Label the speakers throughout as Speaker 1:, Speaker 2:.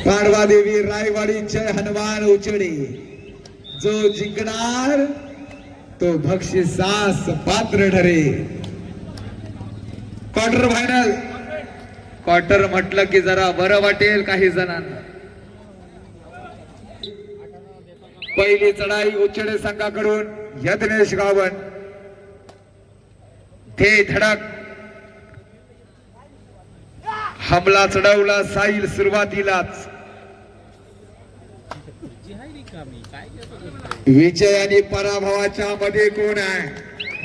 Speaker 1: पाडवा देवी रायवाडी जय हनुमान उचडी। जो जिंकणार तो बक्षिसास पात्र ठरे। Quarter final. क्वार्टर म्हटलं की जरा बरं वाटेल काही जणांना। पहिली चढाई उचडे संघाकडून यज्ञेश गावण। ते धडक हमला चढवला साईल सुरुवातीलाच। विजय आणि पराभवाच्या मध्ये कोण आहे?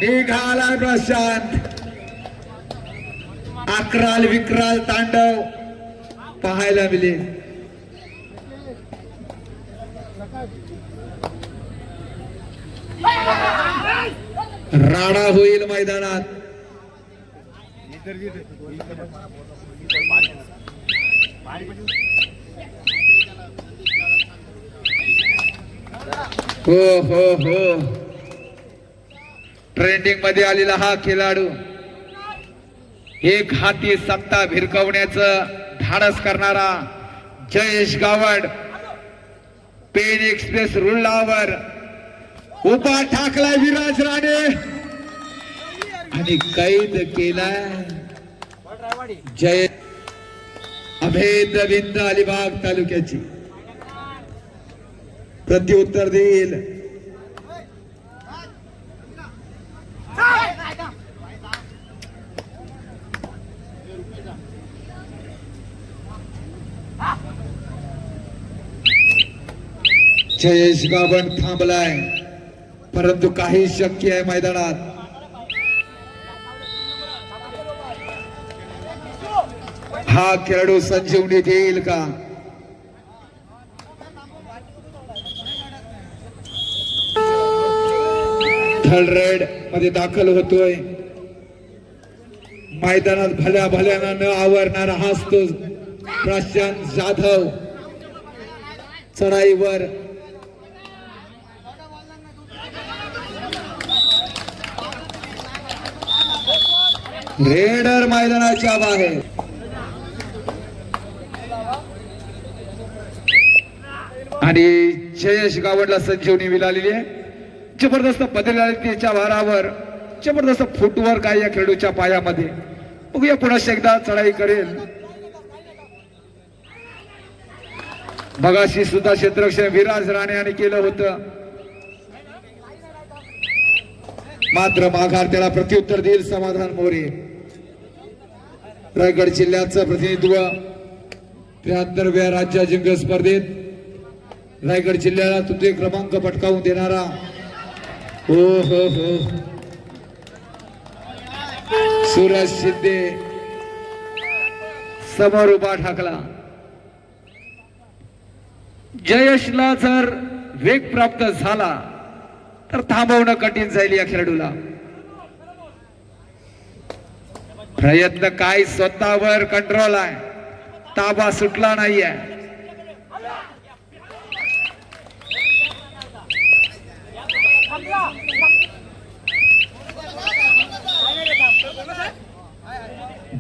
Speaker 1: निघाला प्रशांत। अकराल विक्राल तांडव पाहायला मिळेल। राडा होईल मैदानात। हो हो हो, ट्रेंडिंग मध्ये आलेला हा खेळाडू एक हाती सत्ता भिरकवण्याचं धाडस करणारा जयेश गावड। पेन एक्सप्रेस रुळावर उभा ठाकलाय विराज राणे आणि कैद केलाय जय। अभेद बिंद अलिबाग तालुक्याची प्रत्युत्तर देईल। जयेश गावण थांबलाय परंतु काही शक्य आहे मैदानात। हा खेळाडू संजीवनी देईल का? थर्ड रेड मध्ये दाखल होतोय। मैदानात भल्या भल्यानं न आवरणारा हाच प्रशांत जाधव। चढाईवर रेडर मैदानाच्या बाहेर। आणि जयेश गावडला संजीवनी मिळालेली आहे। जबरदस्त बदलत्या भारावर जबरदस्त फुटवर्क आहे या खेळाडूच्या पायामध्ये। बघूया पुन्हा एकदा चढाई करेल। मगाशी सुद्धा क्षेत्ररक्षण विराज राणे यांनी केलं होतं, मात्र माघार त्याला प्रत्युत्तर देईल समाधान मोरे। रायगड जिल्ह्याचं प्रतिनिधित्व 73व्या राज्य जिंकण स्पर्धेत रायगड जिल्ह्याला तृतीय क्रमांक पटकावून देणारा हो हो हो सूरज शिंदे समोर उभा ठाकला। जयेशला जर वेग प्राप्त झाला तर थांबवणं कठीण जाईल या खेळाडूला। प्रयत्न काय स्वतःवर कंट्रोल आहे, ताबा सुटला नाहीये।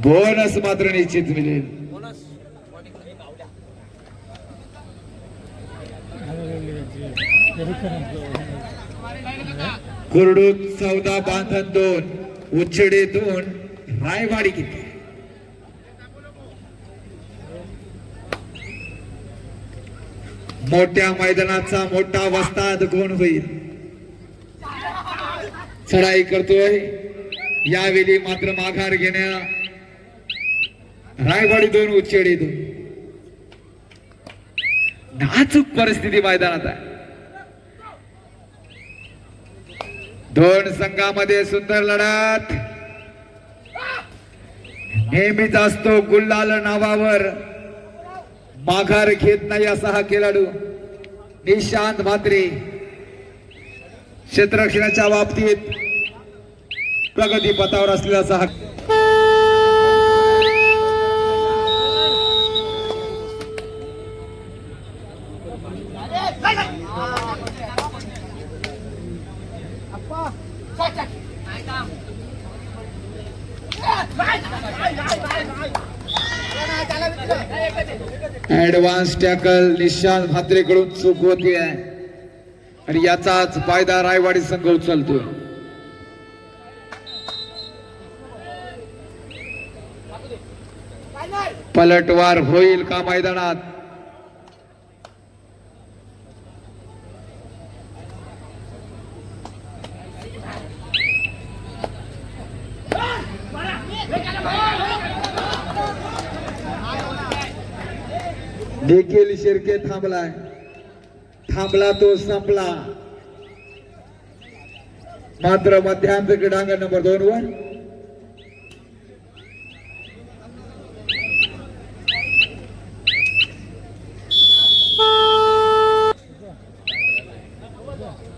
Speaker 1: बोनस मात्र निश्चित मिळेल। कुरडूत 14 बांधण 2 उचडे 2 रायवाडी किती। मोठ्या मैदानाचा मोठा वस्ताद कोण होईल? चढाई करतोय यावेळी मात्र माघार घेण्या रायवाडी 2 उचेडी 2। नाजूक परिस्थिती मैदानात आहे। दोन संघामध्ये सुंदर लढत नेहमीच असतो। गुल्लाल नावावर माघार घेत नाही असा हा खेळाडू निशांत म्हात्रे। क्षेत्ररक्षणाच्या बाबतीत प्रगती पथावर असलेला हा ऍडव्हान्स टॅकल निशांत म्हात्रेकडून चूक होती आहे आणि याचाच फायदा रायवाडी संघ उचलतोय. पलटवार होईल का मैदानात? देखील शिर्के थांबलाय. थांबला तो संपला. मात्र मध्यांतर क्रीडांगण नंबर 2 वर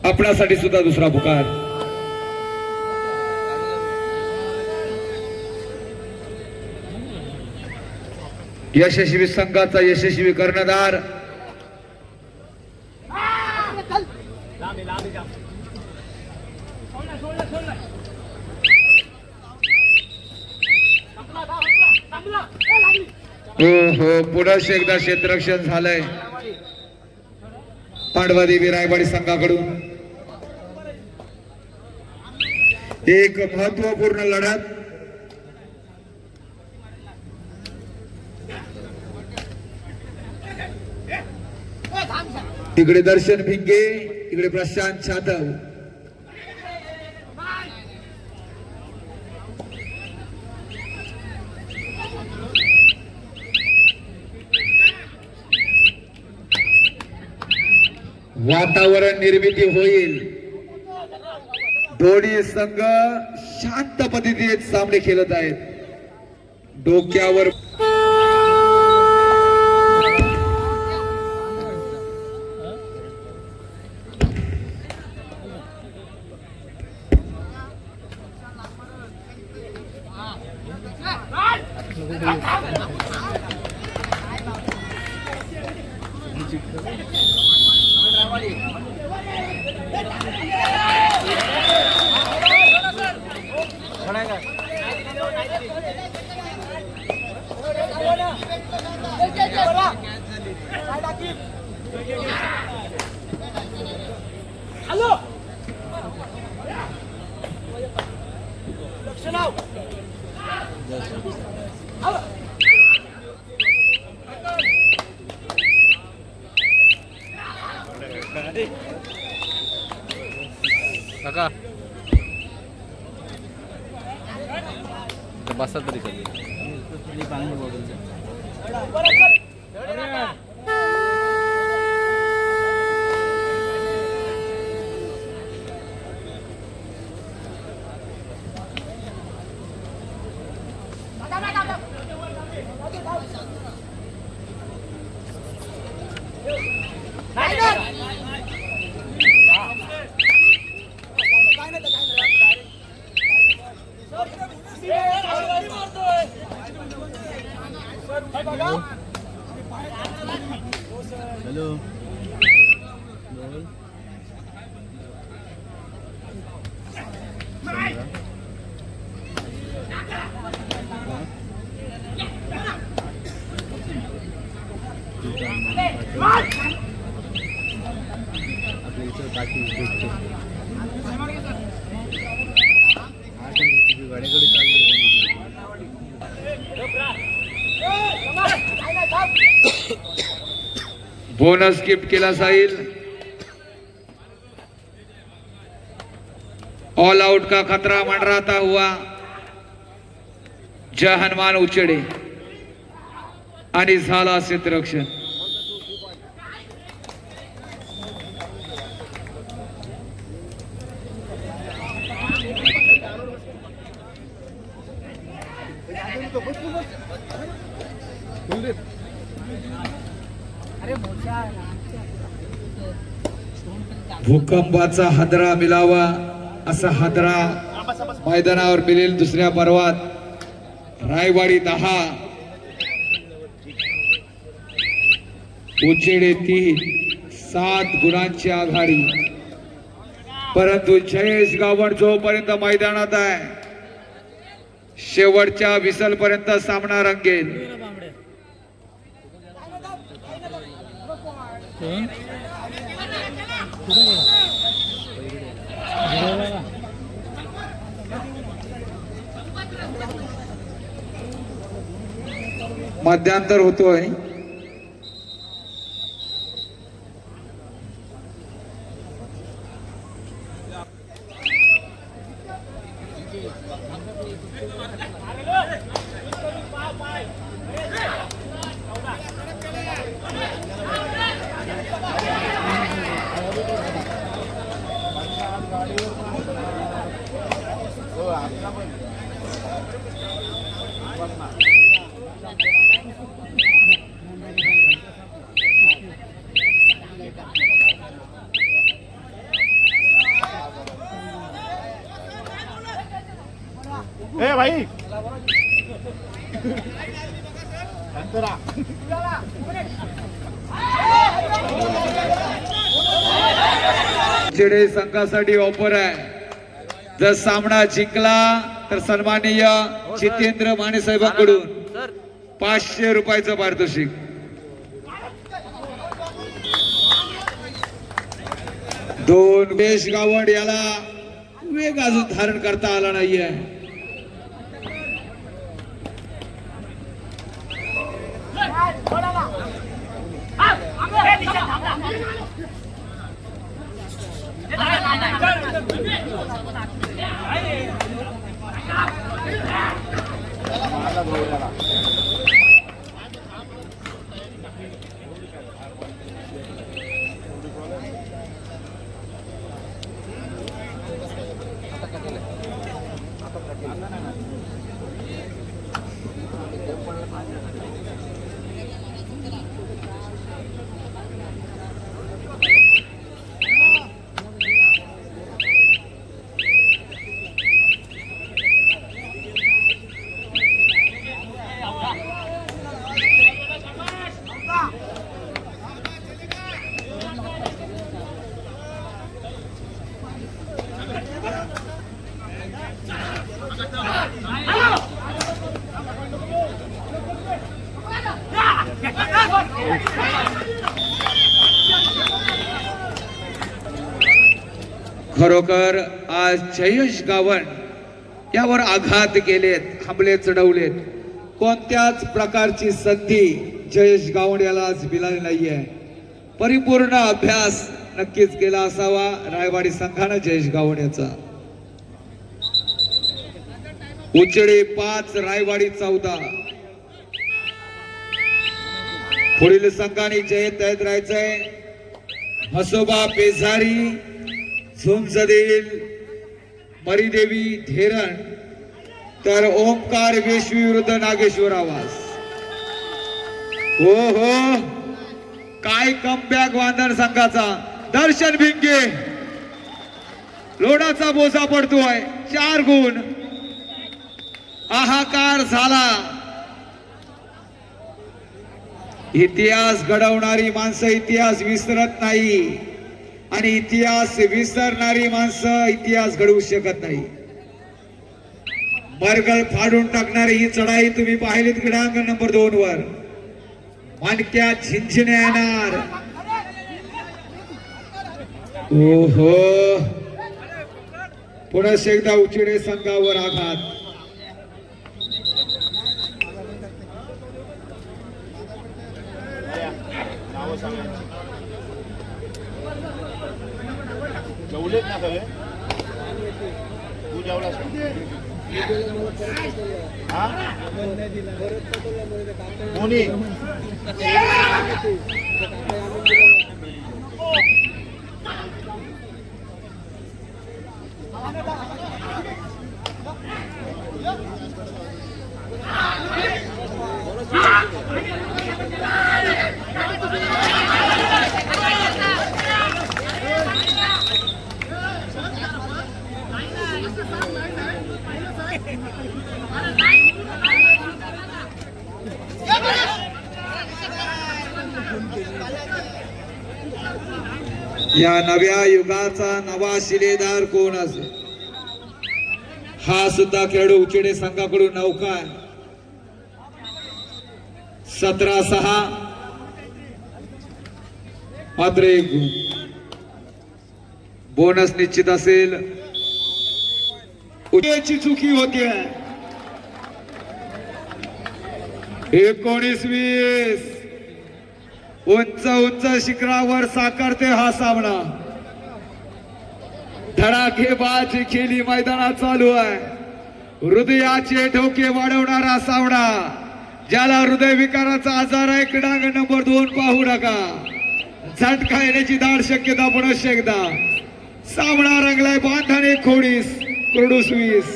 Speaker 1: आपणासाठी सुद्धा दुसरा पुकार. यशस्वी संघाचा यशस्वी कर्णधार हो पुढे एकदा क्षेत्ररक्षण झालंय पांडवादेवी रायवाडी संघाकडून. एक महत्वपूर्ण लढत तिकडे दर्शन भिंगे, इकडे प्रशांत जाधव. वातावरण निर्मिती होईल. दोन्ही संघ शांत पद्धतीने सामने खेळत आहेत. डोक्यावर
Speaker 2: काका बसा तरी पाणी बॉटल. हॅलो आपल्या इथं टाकी भेटते गाड्याकडे चालली.
Speaker 1: बोनस गिफ्ट केला जाईल. ऑल आउट का खतरा मंडराता हुआ जय हनुमान उचेडे आणि झाला क्षेत्ररक्षण. भूकंपाचा हादरा मिळावा असा हादरा मैदानावर मिळेल. दुसऱ्या पर्वात रायवाडी 10 उचेडे 3 7 गुणांची आघाडी. परंतु जयेश गावण जोपर्यंत मैदानात आहे शेवटच्या विसल पर्यंत सामना रंगेल. मध्यांतर होतोय.
Speaker 2: ए भाई अंतरा
Speaker 1: चिडे संघासाठी ऑफर आहे. जर सामना जिंकला तर सन्माननीय जितेंद्र माने साहेबांकडून 500 रुपयाचं पारितोषिक. दोन वेश गावंड याला वेग अजून धारण करता आला नाहीये. खरोखर आज जयेश गावंड यावर आघात केलेत, हमले चढवलेत. कोणत्याच प्रकारची संधी जयेश गावंड याला आज मिळाली नाहीये. परिपूर्ण अभ्यास नक्कीच केला असावा रायवाडी संघानं जयेश गावंड याचा. उचडे 5 रायवाडी 14. पुढील संघाने जय तयात राहायचंय. म्हसोबा पेझारी, झुंजदेल, मरीदेवी धेरण, तर ओमकार वेशवी विरुद्ध नागेश्वर आवाज. हो हो, काय कमबॅक वांदण संघाचा. दर्शन भिंगे लोणाचा बोजा पडतोय. 4 गुण. हाहाकार झाला. इतिहास घडवणारी माणसं इतिहास विसरत नाही आणि इतिहास विसरणारी माणसं इतिहास घडवू शकत नाही. मरगळ फाडून टाकणारी ही चढाई तुम्ही पाहिलीत क्रीडांगण नंबर 2 वर. मानक्या झिंझिण्या येणार. ओहो, पुन्हा एकदा उचिडे संघावर आघात.
Speaker 2: जेवलेत ना सगळे. तू जेवलास हा कोणी
Speaker 1: या नव्या युगाचा नवा शिलेदार कोण असेल? हा सुद्धा खेळाडू उचेडे संघाकडून नौका 17-6 मात्र एक गुण. बोनस निश्चित असेल. उचेची चुकी होती 19-20 उंच उंच शिखरावर साकारते हा सामना. धडाकेबाज खेळी मैदानात चालू आहे. हृदयाचे ठोके वाढवणारा सामना. ज्याला हृदय विकाराचा आजार आहे क्रीडांगण नंबर 2 पाहू नका. झटका येण्याची दाट शक्यता पुनश्च एकदा. सामना रंगलाय बांधण 19-20.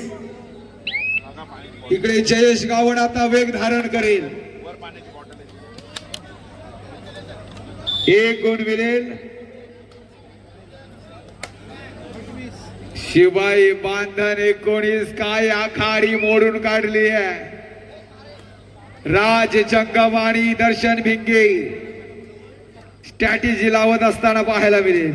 Speaker 1: इकडे जयेश गावण आता वेग धारण करेल.
Speaker 2: वर पाण्याची बॉटल आहे.
Speaker 1: एक गुण मिळेल. शिवाई बांधण 19 काय आखाडी मोडून काढली आहे. राज जंगम आणि दर्शन भिंगे स्ट्रॅटेजी लावत असताना पाहायला मिळेल.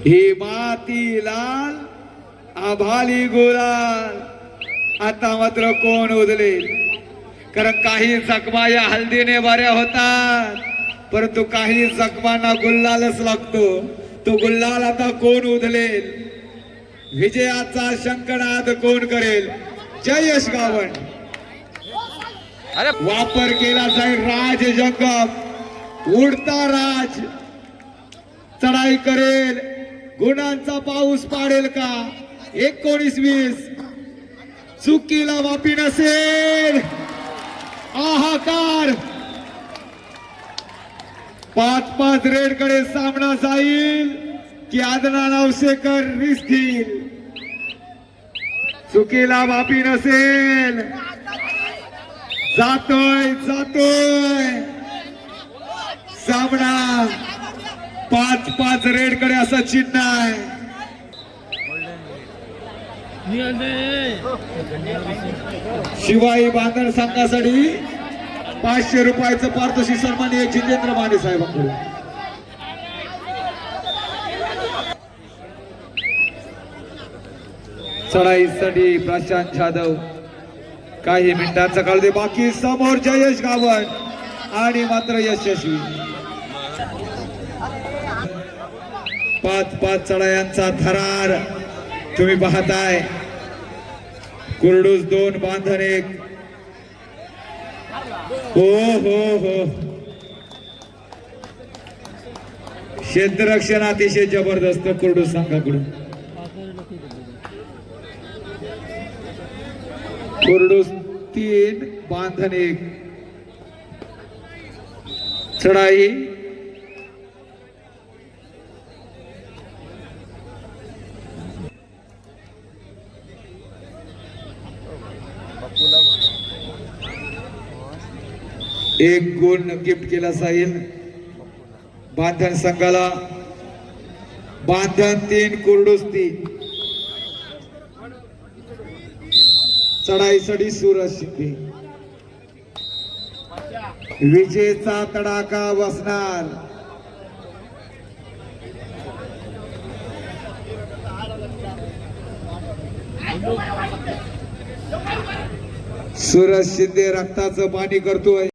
Speaker 1: ही माती लाल आभाली गुलाल. आता मात्र कोण उधळेल. कारण काही जखमा या हल्दीने बऱ्या होतात परंतु काही जखमांना गुल्लालच लागतो. तो गुल्लाल आता कोण उधळेल. विजयाचा शंखनाद कोण करेल. जयेश गावण वापर केला जाईल. राज जंगम उडता राज चढाई करेल. गुणांचा पाऊस पाडेल का. 19-20 चुकीला माफी नसेल. हाहाकार. 5-5 रेड कडे सामना जाईल की आदनान अवसेकर रिस्क घेईल. चुकीला माफी नसेल. जातोय सामना 5-5 रेड कडे असं चिन्ह आहे. शिवाई बांधण संघासाठी 500 रुपयाचं पारितोषिक सन्माननीय जितेंद्र माने साहेबांकडून. चढाईसाठी प्रशांत जाधव. काही मिनिटांचा काळ दे बाकी. समोर जयेश गावण आणि मात्र यशस्वी. 5-5 चढायांचा थरार तुम्ही पाहताय. कुरडूस 2 बांधण 1. हो क्षेत्ररक्षण अतिशय जबरदस्त कुरडूस संघाकडून. कुरडूस 3 बांधण 1. चढाई एक गुण गिफ्ट केला जाईल बांधण संघाला. बांधण 3 कुरडूस 3. चढाईसाठी सूरज शिंदे. विजेचा तडाखा बसणार. सूरज शिंदे रक्ताचं पाणी करतोय.